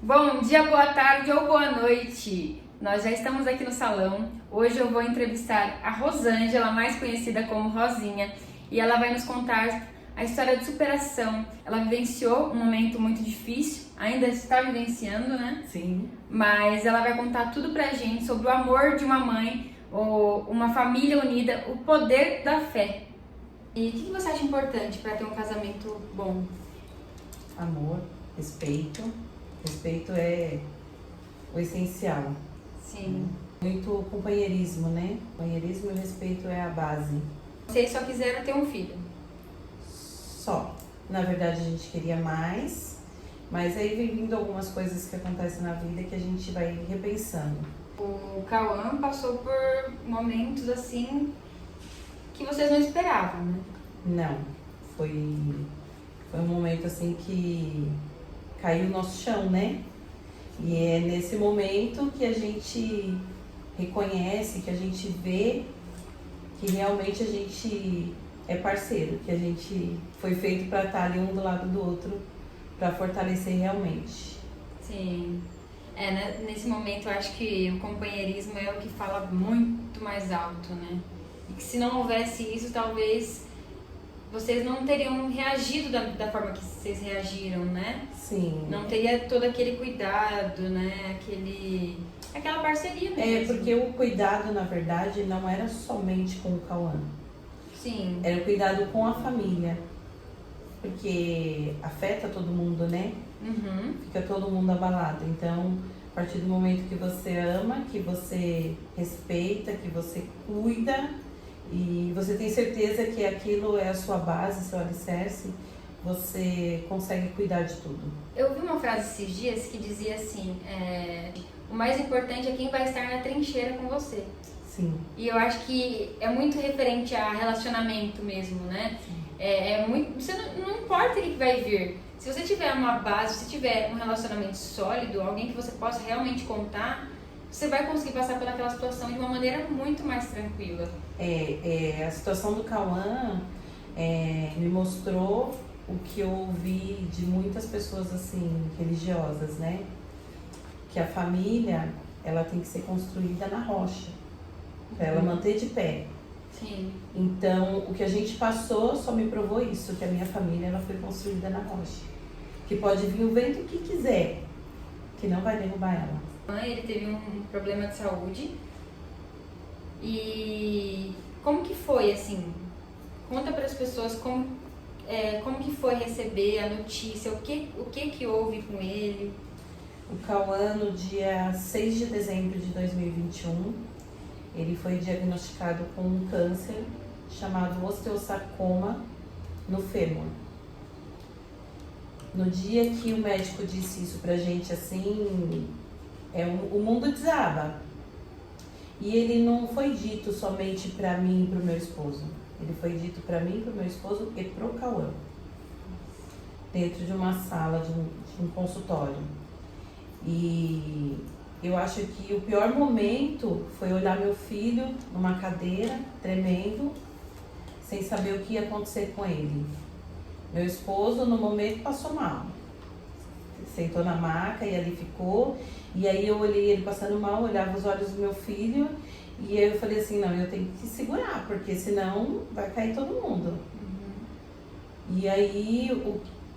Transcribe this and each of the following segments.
Bom dia, boa tarde ou boa noite. Nós já estamos aqui no salão. Hoje eu vou entrevistar a Rosângela, mais conhecida como Rosinha, e ela vai nos contar a história de superação. Ela vivenciou um momento muito difícil, ainda está vivenciando, né? Sim. Mas ela vai contar tudo pra gente sobre o amor de uma mãe, ou uma família unida, o poder da fé. E o que você acha importante para ter um casamento bom? Amor, respeito. Respeito é o essencial. Sim. Muito companheirismo, né? Companheirismo e respeito é a base. Vocês só quiseram ter um filho? Só. Na verdade, a gente queria mais, mas aí vem vindo algumas coisas que acontecem na vida que a gente vai repensando. O Cauã passou por momentos assim que vocês não esperavam, né? Não. Foi um momento assim que caiu o nosso chão, né? E é nesse momento que a gente reconhece, que a gente vê que realmente a gente é parceiro, que a gente foi feito para estar ali um do lado do outro, para fortalecer realmente. Sim. Nesse momento eu acho que o companheirismo é o que fala muito mais alto, né? E que se não houvesse isso, talvez vocês não teriam reagido da forma que vocês reagiram, né? Sim. Não teria todo aquele cuidado, né? Aquela parceria mesmo. É porque o cuidado, na verdade, não era somente com o Cauã. Sim. Era o cuidado com a família. Porque afeta todo mundo, né? Uhum. Fica todo mundo abalado. Então, a partir do momento que você ama, que você respeita, que você cuida e você tem certeza que aquilo é a sua base, seu alicerce, você consegue cuidar de tudo. Eu vi uma frase esses dias que dizia assim, o mais importante é quem vai estar na trincheira com você. Sim. E eu acho que é muito referente a relacionamento mesmo, né? Você não importa o que vai vir. Se você tiver uma base, se tiver um relacionamento sólido, alguém que você possa realmente contar, você vai conseguir passar pelaquela situação de uma maneira muito mais tranquila. A situação do Cauã me mostrou o que eu ouvi de muitas pessoas assim, religiosas, né? Que a família, ela tem que ser construída na rocha, para ela manter de pé. Sim. Então, o que a gente passou só me provou isso, que a minha família ela foi construída na rocha. Que pode vir o vento que quiser, que não vai derrubar ela. Ele teve um problema de saúde. E como que foi, assim? Conta para as pessoas como que foi receber a notícia, o que houve com ele. O Cauã, no dia 6 de dezembro de 2021, ele foi diagnosticado com um câncer chamado osteosarcoma no fêmur. No dia que o médico disse isso pra gente, assim, o mundo desaba. E ele não foi dito somente pra mim e pro meu esposo. Ele foi dito pra mim, pro meu esposo e pro Cauã. Dentro de uma sala, de um consultório. E eu acho que o pior momento foi olhar meu filho numa cadeira, tremendo, sem saber o que ia acontecer com ele. Meu esposo, no momento, passou mal. Sentou na maca e ali ficou. E aí eu olhei ele passando mal, olhava os olhos do meu filho. E aí eu falei assim, não, eu tenho que segurar, porque senão vai cair todo mundo. Uhum. E aí,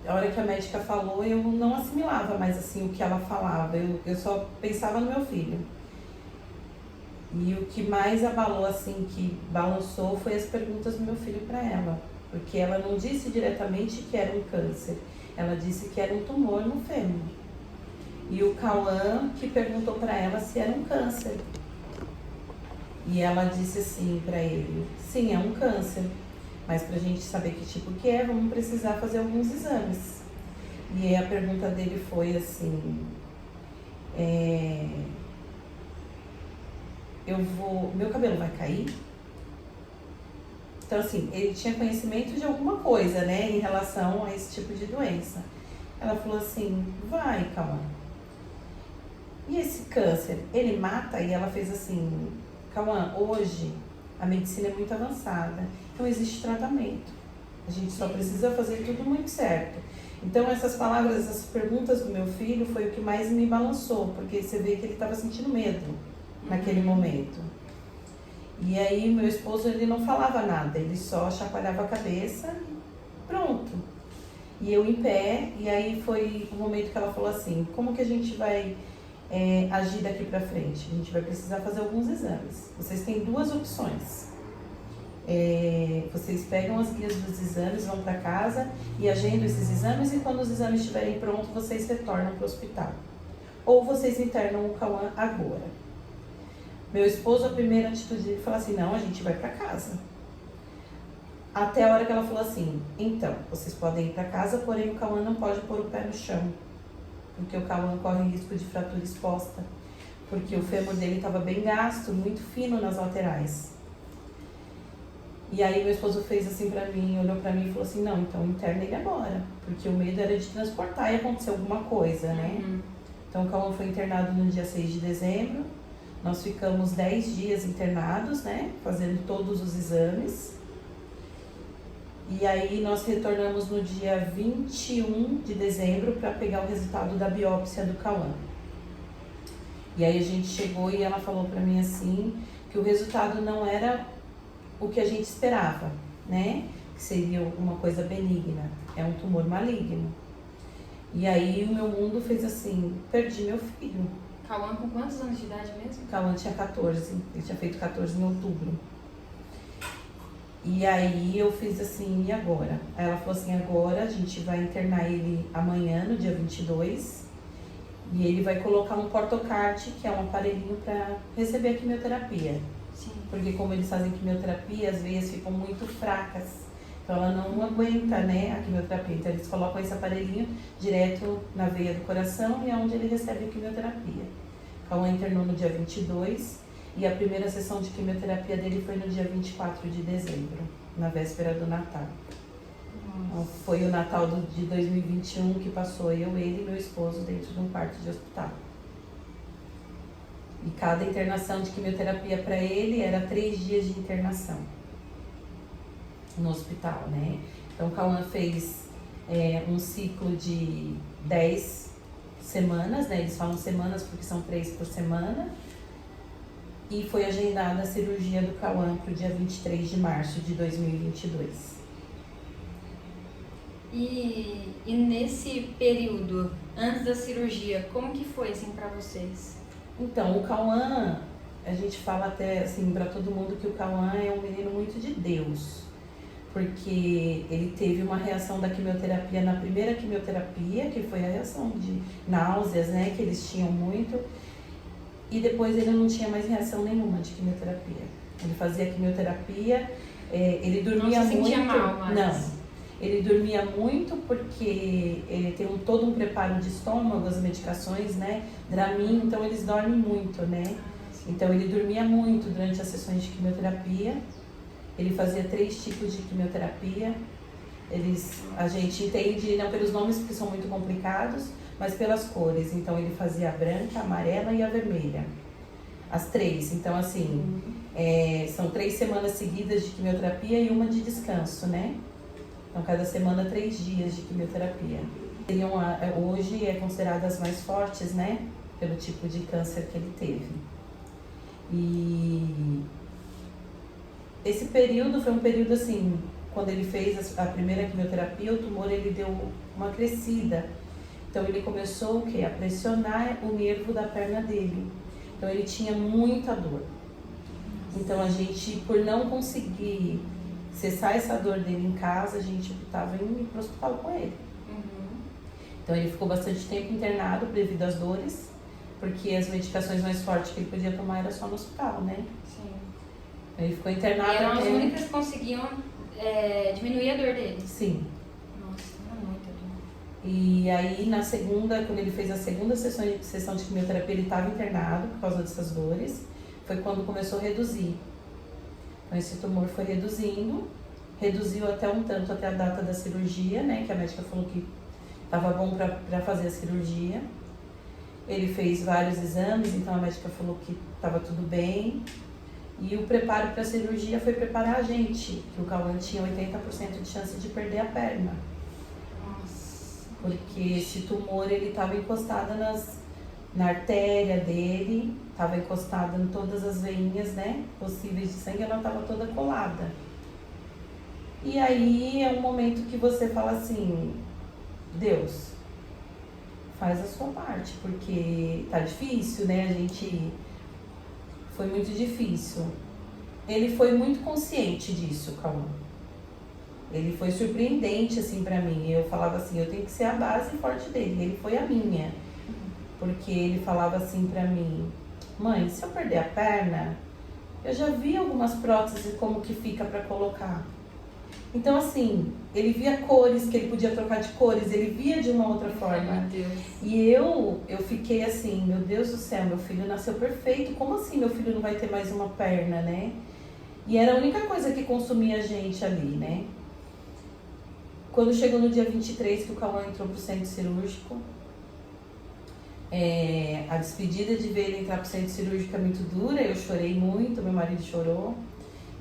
a hora que a médica falou, eu não assimilava mais assim o que ela falava. Eu só pensava no meu filho. E o que mais abalou, assim, que balançou, foi as perguntas do meu filho para ela. Porque ela não disse diretamente que era um câncer. Ela disse que era um tumor no fêmur. E o Cauã que perguntou para ela se era um câncer. E ela disse assim para ele, sim, é um câncer. Mas pra gente saber que tipo que é, vamos precisar fazer alguns exames. E aí a pergunta dele foi assim, meu cabelo vai cair? Então, assim, ele tinha conhecimento de alguma coisa, né, em relação a esse tipo de doença. Ela falou assim, vai, Cauã. E esse câncer, ele mata? E ela fez assim, Cauã, hoje a medicina é muito avançada, então existe tratamento. A A gente só precisa fazer tudo muito certo. Então essas palavras, essas perguntas do meu filho foi o que mais me balançou, porque você vê que ele estava sentindo medo naquele momento. E aí meu esposo, ele não falava nada, ele só chacoalhava a cabeça e pronto. E eu em pé, e aí foi o momento que ela falou assim, como que a gente vai agir daqui pra frente? A gente vai precisar fazer alguns exames. Vocês têm duas opções. Vocês pegam as guias dos exames, vão para casa e agendam esses exames, e quando os exames estiverem prontos, vocês retornam para o hospital. Ou vocês internam o Cauã agora. Meu esposo, a primeira atitude dele falou assim, não, a gente vai para casa. Até a hora que ela falou assim, então, vocês podem ir para casa, porém o Cauã não pode pôr o pé no chão, porque o Cauã corre risco de fratura exposta, porque o fêmur dele estava bem gasto, muito fino nas laterais. E aí meu esposo fez assim pra mim, olhou pra mim e falou assim, não, então interna ele agora, porque o medo era de transportar e acontecer alguma coisa, né? Então o Cauã foi internado no dia 6 de dezembro, nós ficamos 10 dias internados, né, fazendo todos os exames. E aí nós retornamos no dia 21 de dezembro para pegar o resultado da biópsia do Cauã. E aí a gente chegou e ela falou pra mim assim, que o resultado não era o que a gente esperava, né? Que seria uma coisa benigna, é um tumor maligno. E aí o meu mundo fez assim, perdi meu filho. Cauã com quantos anos de idade mesmo? Cauã tinha 14, ele tinha feito 14 em outubro. E aí eu fiz assim, e agora? Aí ela falou assim, agora a gente vai internar ele amanhã, no dia 22, e ele vai colocar um portocard, que é um aparelhinho para receber a quimioterapia. Sim. Porque como eles fazem quimioterapia, as veias ficam muito fracas. Então ela não aguenta, né, a quimioterapia. Então eles colocam esse aparelhinho direto na veia do coração e é onde ele recebe a quimioterapia. Cauã internou no dia 22 e a primeira sessão de quimioterapia dele foi no dia 24 de dezembro, na véspera do Natal. Então, foi o Natal de 2021 que passou eu, ele e meu esposo dentro de um quarto de hospital. E cada internação de quimioterapia para ele era 3 dias de internação no hospital, né? Então o Cauã fez um ciclo de 10 semanas, né? Eles falam semanas porque são 3 por semana. E foi agendada a cirurgia do Cauã para o dia 23 de março de 2022. E nesse período, antes da cirurgia, como que foi assim para vocês? Então, o Cauã, a gente fala até assim para todo mundo que o Cauã é um menino muito de Deus, porque ele teve uma reação da quimioterapia na primeira quimioterapia, que foi a reação de náuseas, né, que eles tinham muito, e depois ele não tinha mais reação nenhuma de quimioterapia. Ele fazia quimioterapia, ele dormia não se muito. Sentia mal, mas... Não. Ele dormia muito porque ele tem todo um preparo de estômago, as medicações, né? Dramin, então eles dormem muito, né? Então ele dormia muito durante as sessões de quimioterapia. Ele fazia 3 tipos de quimioterapia. A gente entende não pelos nomes porque são muito complicados, mas pelas cores. Então ele fazia a branca, a amarela e a vermelha. As 3. Então assim, são 3 semanas seguidas de quimioterapia e uma de descanso, né? Então, cada semana 3 dias de quimioterapia. Seriam, hoje é considerada as mais fortes, né? Pelo tipo de câncer que ele teve. E esse período foi um período assim, quando ele fez a primeira quimioterapia, o tumor ele deu uma crescida. Então ele começou o quê? A pressionar o nervo da perna dele. Então ele tinha muita dor. Então a gente, por não conseguir cessar essa dor dele em casa, a gente estava indo para o hospital com ele. Então ele ficou bastante tempo internado devido às dores, porque as medicações mais fortes que ele podia tomar era só no hospital, né? Sim. Então ele ficou internado. E eram as únicas que conseguiam diminuir a dor dele. Sim. Nossa, era muita dor. E aí na segunda, quando ele fez a segunda sessão de quimioterapia, ele estava internado por causa dessas dores. Foi quando começou a reduzir. Então esse tumor foi reduziu até um tanto até a data da cirurgia, né? Que a médica falou que estava bom para fazer a cirurgia. Ele fez vários exames, então a médica falou que estava tudo bem. E o preparo para a cirurgia foi preparar a gente, que o Cauã tinha 80% de chance de perder a perna. Nossa. Porque esse tumor, ele estava encostado na artéria dele, estava encostado em todas as veinhas, né, possíveis de sangue, ela estava toda colada. E aí é um momento que você fala assim, Deus, faz a sua parte, porque tá difícil, né, foi muito difícil. Ele foi muito consciente disso, Cauã. Ele foi surpreendente, assim, pra mim. Eu falava assim, eu tenho que ser a base forte dele. Ele foi a minha. Porque ele falava assim pra mim, mãe, se eu perder a perna, eu já vi algumas próteses como que fica pra colocar. Então, assim, ele via cores, que ele podia trocar de cores, ele via de uma outra forma. Meu Deus. E eu fiquei assim, meu Deus do céu, meu filho nasceu perfeito, como assim meu filho não vai ter mais uma perna, né? E era a única coisa que consumia a gente ali, né? Quando chegou no dia 23 que o Cauã entrou pro centro cirúrgico, a despedida de ver ele entrar pro centro cirúrgico é muito dura, eu chorei muito, meu marido chorou.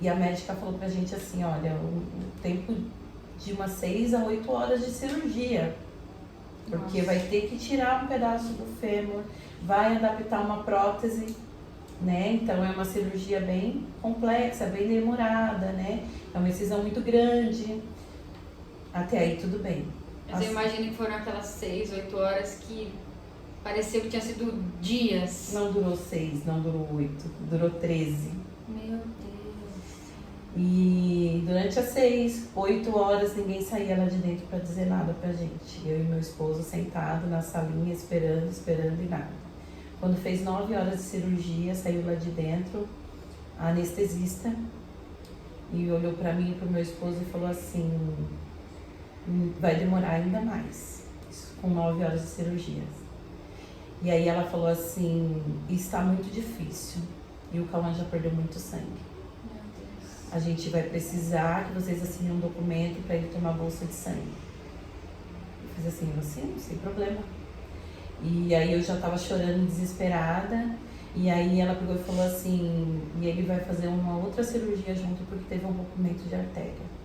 E a médica falou pra gente assim, olha, o tempo de umas 6 a 8 horas de cirurgia. Porque vai ter que tirar um pedaço do fêmur, vai adaptar uma prótese, né? Então é uma cirurgia bem complexa, bem demorada, né? É uma incisão muito grande. Até aí tudo bem. Mas eu imagino que foram aquelas 6, 8 horas que pareceu que tinha sido dias. Não durou 6, não durou 8, durou 13. Meu Deus. E durante as 6, 8 horas ninguém saía lá de dentro para dizer nada pra gente. Eu e meu esposo sentado na salinha esperando e nada. Quando fez 9 horas de cirurgia, saiu lá de dentro a anestesista e olhou pra mim e pro meu esposo e falou assim, vai demorar ainda mais, isso com 9 horas de cirurgia. E aí ela falou assim, está muito difícil e o Cauã já perdeu muito sangue. A gente vai precisar que vocês assinem um documento para ele tomar bolsa de sangue. Eu fiz assim, eu assino, sem problema. E aí eu já tava chorando, desesperada. E aí ela pegou e falou assim, e ele vai fazer uma outra cirurgia junto porque teve um rompimento de artéria.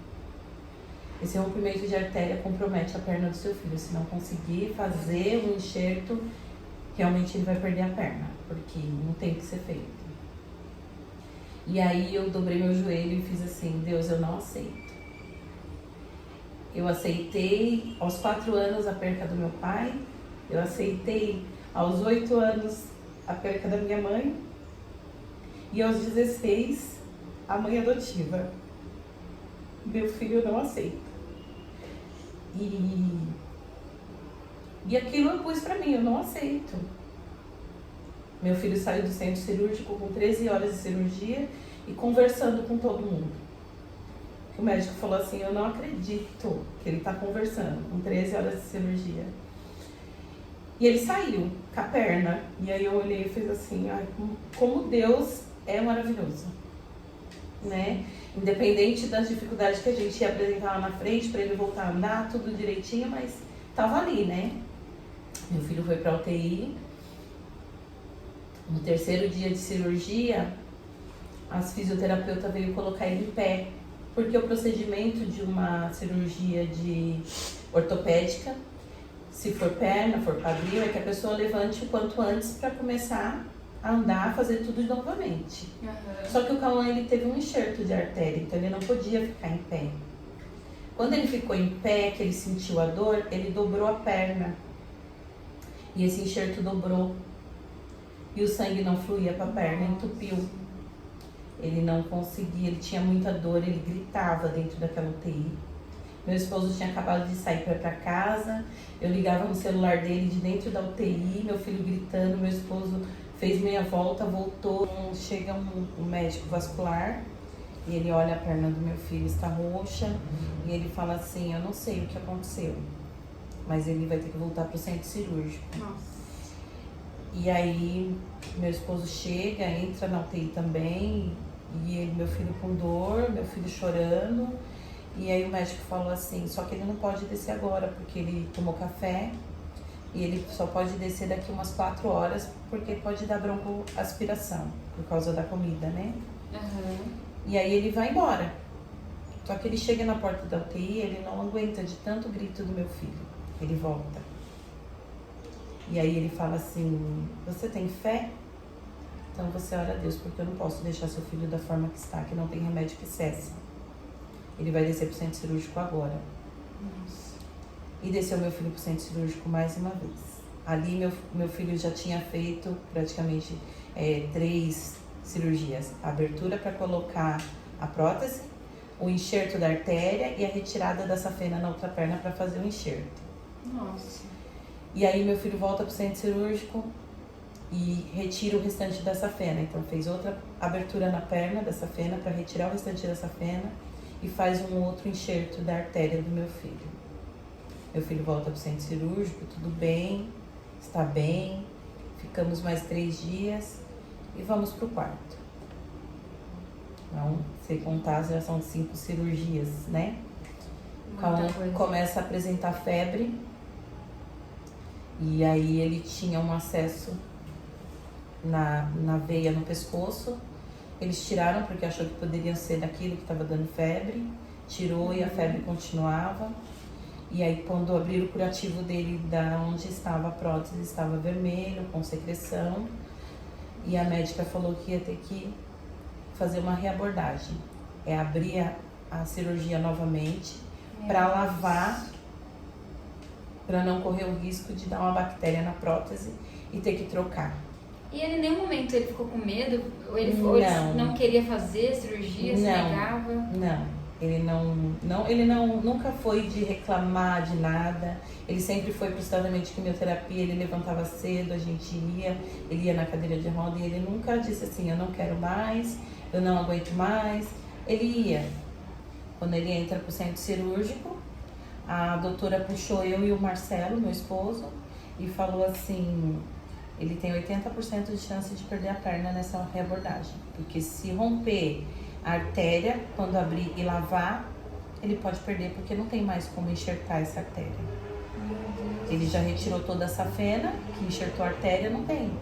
Esse rompimento de artéria compromete a perna do seu filho. Se não conseguir fazer um enxerto, realmente ele vai perder a perna, porque não tem o que ser feito. E aí eu dobrei meu joelho e fiz assim, Deus, eu não aceito. Eu aceitei aos 4 anos a perca do meu pai, eu aceitei aos 8 anos a perca da minha mãe e aos 16 a mãe adotiva. Meu filho eu não aceito. E aquilo eu pus pra mim, eu não aceito. Meu filho saiu do centro cirúrgico com 13 horas de cirurgia e conversando com todo mundo. O médico falou assim, eu não acredito que ele está conversando com 13 horas de cirurgia. E ele saiu com a perna. E aí eu olhei e fiz assim, ai, como Deus é maravilhoso, né? Independente das dificuldades que a gente ia apresentar lá na frente para ele voltar a andar, tudo direitinho, mas tava ali, né? Meu filho foi para UTI. No 3º dia de cirurgia, as fisioterapeutas veio colocar ele em pé, porque o procedimento de uma cirurgia de ortopédica, se for perna, for quadril, é que a pessoa levante o quanto antes para começar a andar, fazer tudo novamente. Uhum. Só que o Cauã, ele teve um enxerto de artéria, então ele não podia ficar em pé. Quando ele ficou em pé, que ele sentiu a dor, ele dobrou a perna. E esse enxerto dobrou. E o sangue não fluía para a perna, entupiu. Ele não conseguia, ele tinha muita dor, ele gritava dentro daquela UTI. Meu esposo tinha acabado de sair para casa, eu ligava no celular dele de dentro da UTI, meu filho gritando, meu esposo fez meia volta, voltou. Chega um médico vascular e ele olha a perna do meu filho, está roxa, e ele fala assim, eu não sei o que aconteceu, mas ele vai ter que voltar para o centro cirúrgico. Nossa. E aí, meu esposo chega, entra na UTI também, e meu filho com dor, meu filho chorando. E aí o médico falou assim, só que ele não pode descer agora, porque ele tomou café, e ele só pode descer daqui umas 4 horas, porque pode dar broncoaspiração, por causa da comida, né? Aham. E aí ele vai embora. Só que ele chega na porta da UTI, ele não aguenta de tanto grito do meu filho. Ele volta. E aí ele fala assim, você tem fé? Então você ora a Deus, porque eu não posso deixar seu filho da forma que está, que não tem remédio que cesse. Ele vai descer pro centro cirúrgico agora. Nossa. E desceu meu filho pro centro cirúrgico mais uma vez. Ali meu filho já tinha feito praticamente 3 cirurgias. A abertura para colocar a prótese, o enxerto da artéria e a retirada da safena na outra perna para fazer o enxerto. Nossa. E aí meu filho volta pro centro cirúrgico e retira o restante da safena. Então fez outra abertura na perna da safena para retirar o restante da safena e faz um outro enxerto da artéria do meu filho. Meu filho volta pro centro cirúrgico, tudo bem, está bem. Ficamos mais 3 dias e vamos pro quarto. Então, se contar, já são 5 cirurgias, né? Muita coisa. Começa a apresentar febre. E aí ele tinha um acesso na veia no pescoço. Eles tiraram porque achou que poderia ser daquilo que estava dando febre. Tirou e a febre continuava. E aí quando abriram o curativo dele, da onde estava a prótese, estava vermelho, com secreção. E a médica falou que ia ter que fazer uma reabordagem. É abrir a cirurgia novamente para lavar, para não correr o risco de dar uma bactéria na prótese e ter que trocar. E ele em nenhum momento ele ficou com medo? Ou ele não queria fazer a cirurgia, se negava? Não, ele nunca foi de reclamar de nada. Ele sempre foi para os tratamentos de quimioterapia, ele levantava cedo, a gente ia, ele ia na cadeira de roda e ele nunca disse assim, eu não quero mais, eu não aguento mais. Ele ia. Quando ele entra para o centro cirúrgico, a doutora puxou eu e o Marcelo, meu esposo, e falou assim, ele tem 80% de chance de perder a perna nessa reabordagem. Porque se romper a artéria, quando abrir e lavar, ele pode perder porque não tem mais como enxertar essa artéria. Ele já retirou toda a safena, que enxertou a artéria, não tem.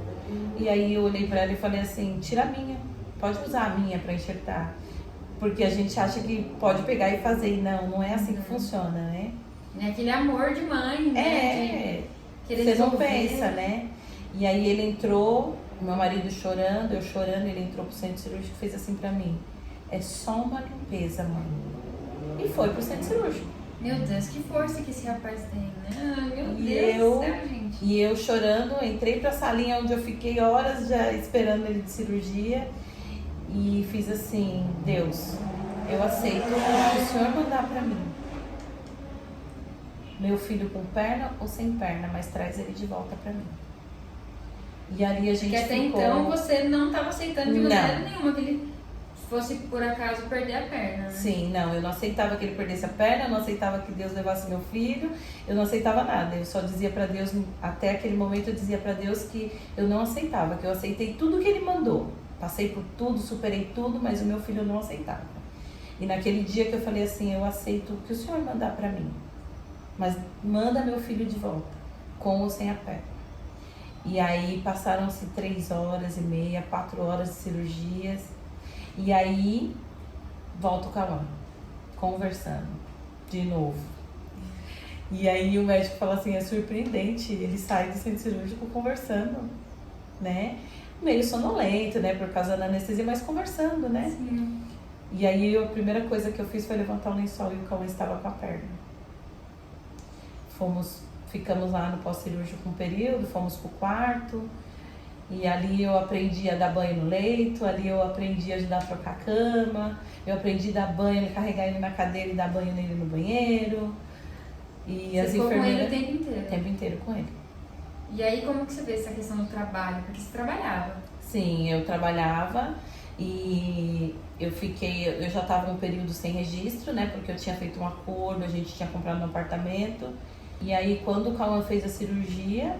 E aí eu olhei para ela e falei assim, tira a minha, pode usar a minha para enxertar. Porque a gente acha que pode pegar e fazer, e não é assim que funciona, né? É aquele amor de mãe, né? Você não pensa, né? E aí ele entrou, meu marido chorando, eu chorando, ele entrou pro centro cirúrgico e fez assim pra mim, é só uma limpeza, mãe. E foi pro centro cirúrgico. Meu Deus, que força que esse rapaz tem, né? Meu E Deus do céu, gente. E eu chorando, entrei pra salinha onde eu fiquei horas já esperando ele de cirurgia e fiz assim, Deus, eu aceito o que o Senhor mandar pra mim. Meu filho com perna ou sem perna, mas traz ele de volta pra mim. E ali a gente Porque até ficou... então você não estava aceitando de maneira nenhuma que ele fosse por acaso perder a perna, né? Sim, não, eu não aceitava que ele perdesse a perna, eu não aceitava que Deus levasse meu filho, eu não aceitava nada. Eu só dizia pra Deus, até aquele momento eu dizia pra Deus que eu não aceitava, que eu aceitei tudo que ele mandou. Passei por tudo, superei tudo, mas o meu filho eu não aceitava. E naquele dia que eu falei assim, eu aceito o que o Senhor mandar pra mim, mas manda meu filho de volta, com ou sem a perna. E aí passaram-se 3 horas e meia, 4 horas de cirurgias. E aí volta o Cauã, conversando de novo. E aí o médico fala assim, é surpreendente, ele sai do centro cirúrgico conversando, né? Meio sonolento, né, por causa da anestesia, mas conversando, né? Sim. E aí a primeira coisa que eu fiz foi levantar o lençol e o Cauã estava com a perna. Ficamos lá no pós-cirúrgico um período, fomos pro quarto. E ali eu aprendi a dar banho no leito, ali eu aprendi a ajudar a trocar a cama, eu aprendi a dar banho, carregar ele na cadeira e dar banho nele no banheiro. E você as ficou enfermeiras... com ele o tempo inteiro? O tempo inteiro com ele. E aí como que você vê essa questão do trabalho? Porque você trabalhava. Sim, eu trabalhava e eu já estava um período sem registro, né? Porque eu tinha feito um acordo, a gente tinha comprado um apartamento. E aí quando o Cauã fez a cirurgia,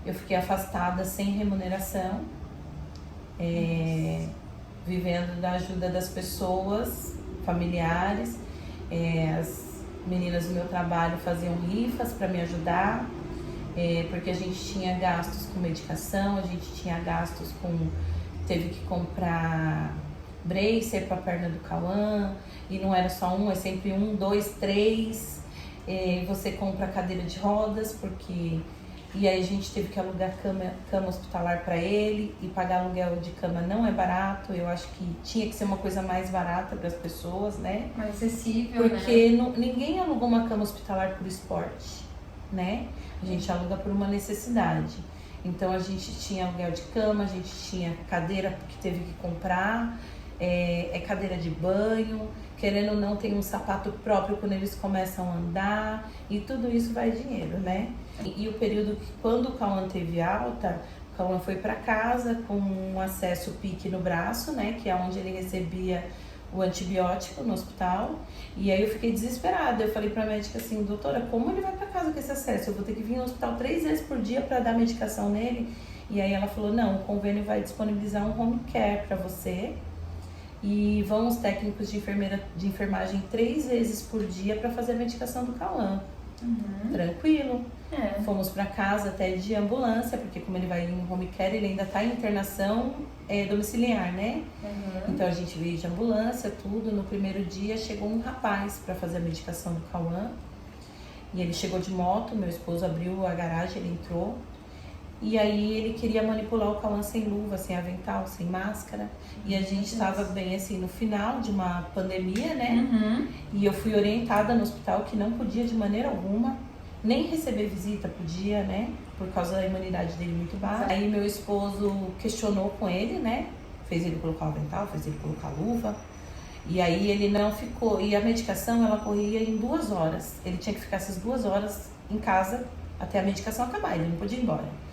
eu fiquei afastada sem remuneração, vivendo da ajuda das pessoas, familiares. As meninas do meu trabalho faziam rifas para me ajudar, porque a gente tinha gastos com medicação, a gente tinha gastos com... Teve que comprar bracer para a perna do Cauã, e não era só um, é sempre 1, 2, 3. Você compra cadeira de rodas, porque... E aí a gente teve que alugar cama hospitalar para ele, e pagar aluguel de cama não é barato. Eu acho que tinha que ser uma coisa mais barata para as pessoas, né? Mais acessível, porque ninguém alugou uma cama hospitalar por esporte, né? A gente aluga por uma necessidade. Então a gente tinha aluguel de cama, a gente tinha cadeira que teve que comprar, cadeira de banho, querendo ou não tem um sapato próprio quando eles começam a andar, e tudo isso vai dinheiro, né? E o período que quando o Cauã teve alta, o Cauã foi para casa com um acesso PIC no braço, né? Que é onde ele recebia o antibiótico no hospital. E aí eu fiquei desesperada. Eu falei pra médica assim, doutora, como ele vai para casa com esse acesso? Eu vou ter que vir no hospital 3 vezes por dia para dar medicação nele? E aí ela falou, não, o convênio vai disponibilizar um home care para você. E vão os técnicos de enfermagem 3 vezes por dia para fazer a medicação do Cauã. Tranquilo. Fomos para casa até de ambulância, porque como ele vai em home care, ele ainda tá em internação domiciliar, né? Então a gente veio de ambulância, tudo. No primeiro dia chegou um rapaz para fazer a medicação do Cauã. E ele chegou de moto, meu esposo abriu a garagem, ele entrou. E aí ele queria manipular o Cauã sem luva, sem avental, sem máscara. E a gente estava bem assim no final de uma pandemia, né? E eu fui orientada no hospital que não podia de maneira alguma, nem receber visita podia, né? Por causa da imunidade dele muito baixa. Aí meu esposo questionou com ele, né? Fez ele colocar o avental, fez ele colocar a luva. E aí ele não ficou. E a medicação ela corria em 2 horas. Ele tinha que ficar essas 2 horas em casa até a medicação acabar, ele não podia ir embora.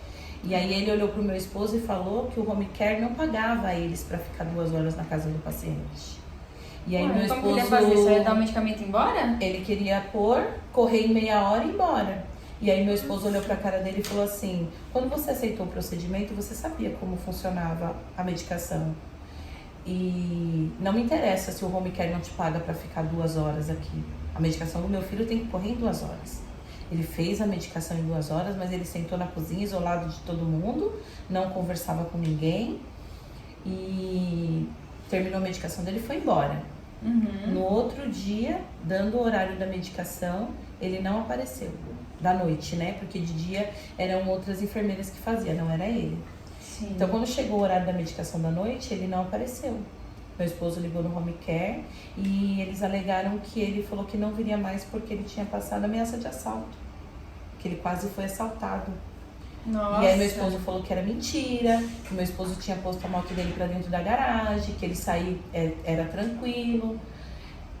E aí ele olhou pro meu esposo e falou que o home care não pagava eles para ficar 2 horas na casa do paciente. E aí meu esposo... Como ele ia fazer? Só ia dar o medicamento e ir embora? Ele queria correr em meia hora e ir embora. E aí meu esposo olhou pra cara dele e falou assim, quando você aceitou o procedimento, você sabia como funcionava a medicação. E não me interessa se o home care não te paga para ficar 2 horas aqui. A medicação do meu filho tem que correr em 2 horas. Ele fez a medicação em 2 horas, mas ele sentou na cozinha, isolado de todo mundo, não conversava com ninguém, e terminou a medicação dele e foi embora. No outro dia, dando o horário da medicação, ele não apareceu. Da noite, né? Porque de dia eram outras enfermeiras que faziam, não era ele. Sim. Então, quando chegou o horário da medicação da noite, ele não apareceu. Meu esposo ligou no home care e eles alegaram que ele falou que não viria mais porque ele tinha passado ameaça de assalto. Que ele quase foi assaltado. Nossa. E aí meu esposo falou que era mentira, que meu esposo tinha posto a moto dele pra dentro da garagem, que ele saiu, era tranquilo.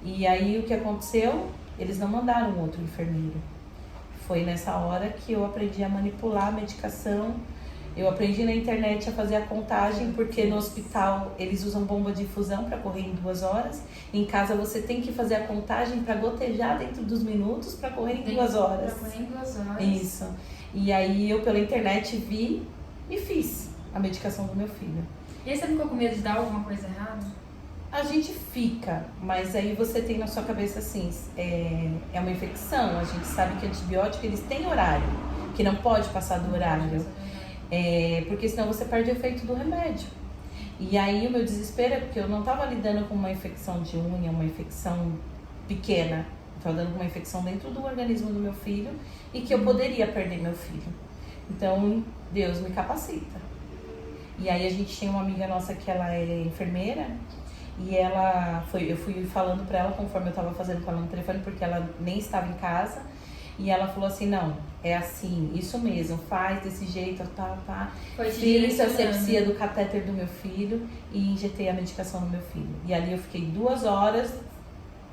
E aí o que aconteceu? Eles não mandaram outro enfermeiro. Foi nessa hora que eu aprendi a manipular a medicação. Eu aprendi na internet a fazer a contagem, porque no hospital eles usam bomba de infusão para correr em 2 horas. Em casa você tem que fazer a contagem para gotejar dentro dos minutos para correr em 2 horas. Para correr em 2 horas. Isso. E aí eu pela internet vi e fiz a medicação do meu filho. E aí você ficou com medo de dar alguma coisa errada? A gente fica, mas aí você tem na sua cabeça assim, é uma infecção. A gente sabe que antibiótico eles têm horário, que não pode passar do horário. Porque senão você perde o efeito do remédio. E aí o meu desespero é porque eu não estava lidando com uma infecção de unha, uma infecção pequena. Estava dando com uma infecção dentro do organismo do meu filho e que eu poderia perder meu filho. Então, Deus me capacita. E aí a gente tem uma amiga nossa que ela é enfermeira e eu fui falando para ela conforme eu estava fazendo com ela no telefone, porque ela nem estava em casa. E ela falou assim, não, é assim, isso mesmo, faz desse jeito, tá. Fiz a asepsia do catéter do meu filho e injetei a medicação no meu filho. E ali eu fiquei 2 horas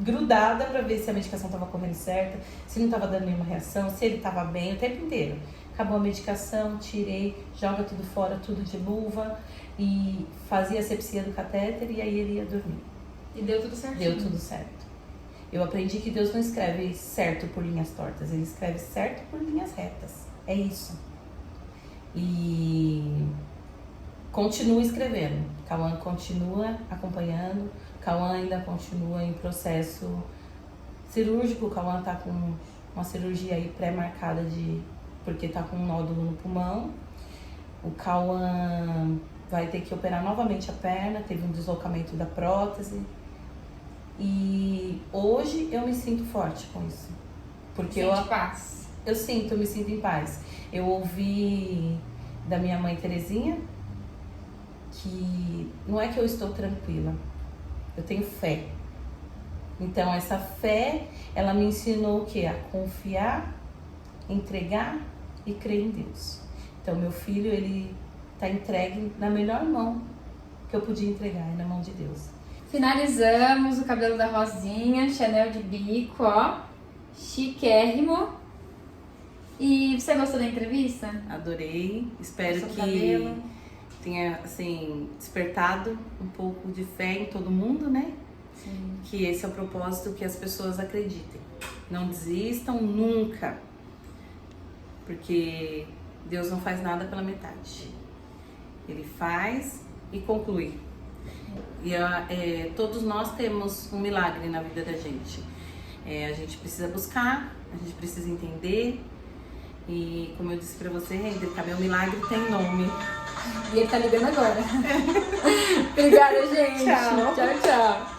grudada pra ver se a medicação tava correndo certa, se não tava dando nenhuma reação, se ele tava bem, o tempo inteiro. Acabou a medicação, tirei, joga tudo fora, tudo de luva e fazia a asepsia do catéter e aí ele ia dormir. E deu tudo certinho? Deu tudo certo. Eu aprendi que Deus não escreve certo por linhas tortas, Ele escreve certo por linhas retas. É isso. E continua escrevendo. Cauã continua acompanhando. Cauã ainda continua em processo cirúrgico. O Cauã tá com uma cirurgia aí pré-marcada porque tá com um nódulo no pulmão. O Cauã vai ter que operar novamente a perna, teve um deslocamento da prótese. E hoje eu me sinto forte com isso. Porque paz. Eu me sinto em paz. Eu ouvi da minha mãe Terezinha que não é que eu estou tranquila, eu tenho fé. Então essa fé, ela me ensinou o quê? A confiar, entregar e crer em Deus. Então meu filho, ele tá entregue na melhor mão que eu podia entregar, na mão de Deus. Finalizamos o cabelo da Rosinha, Chanel de bico, ó, chiquérrimo. E você gostou da entrevista? Adorei, espero Gostou do que cabelo? tenha, assim, despertado um pouco de fé em todo mundo, né? Sim. Que esse é o propósito, que as pessoas acreditem. Não desistam nunca, porque Deus não faz nada pela metade. Ele faz e conclui. E todos nós temos um milagre na vida da gente. A gente precisa buscar, a gente precisa entender. E como eu disse pra você, Hendrika, meu milagre tem nome. E ele tá ligando agora. Obrigada, gente. Tchau. Tchau, tchau.